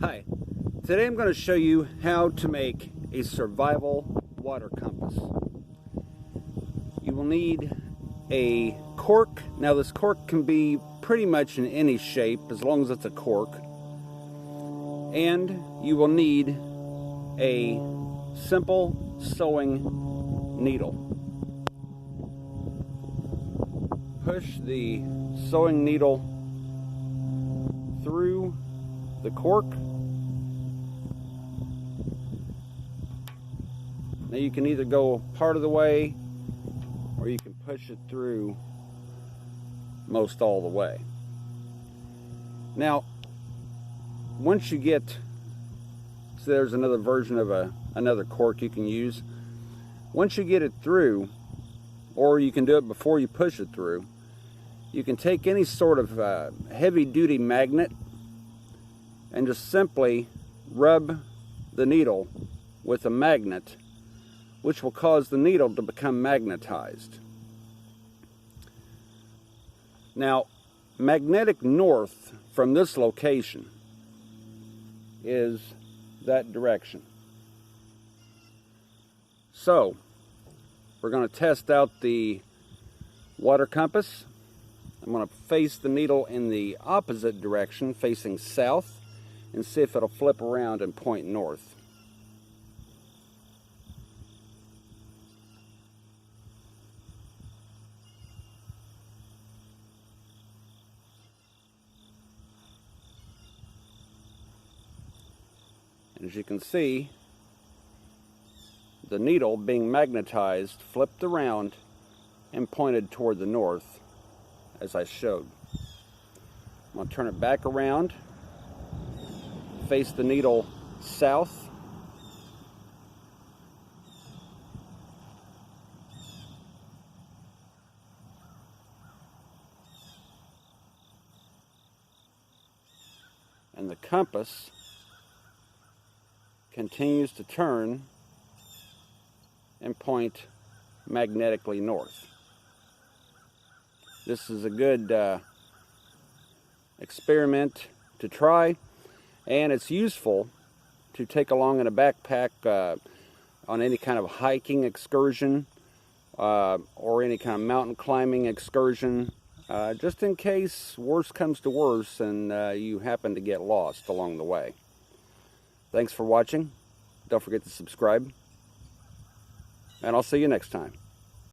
Hi, today I'm going to show you how to make a survival water compass. You will need a cork. Now this cork can be pretty much in any shape as long as it's a cork. And you will need a simple sewing needle. Push the sewing needle through the cork. Now you can either go part of the way or you can push it through most all the way. Now once you get, so there's another version of another cork you can use. Once you get it through, or you can do it before you push it through, you can take any sort of heavy-duty magnet and just simply rub the needle with a magnet, which will cause the needle to become magnetized. Now, magnetic north from this location is that direction. So, we're going to test out the water compass. I'm going to face the needle in the opposite direction, facing south, and see if it'll flip around and point north. And as you can see, the needle being magnetized flipped around and pointed toward the north, as I showed. I'm going to turn it back around, face the needle south, and the compass continues to turn and point magnetically north. This is a good experiment to try, and it's useful to take along in a backpack on any kind of hiking excursion or any kind of mountain climbing excursion, just in case worse comes to worse and you happen to get lost along the way. Thanks for watching. Don't forget to subscribe, and I'll see you next time.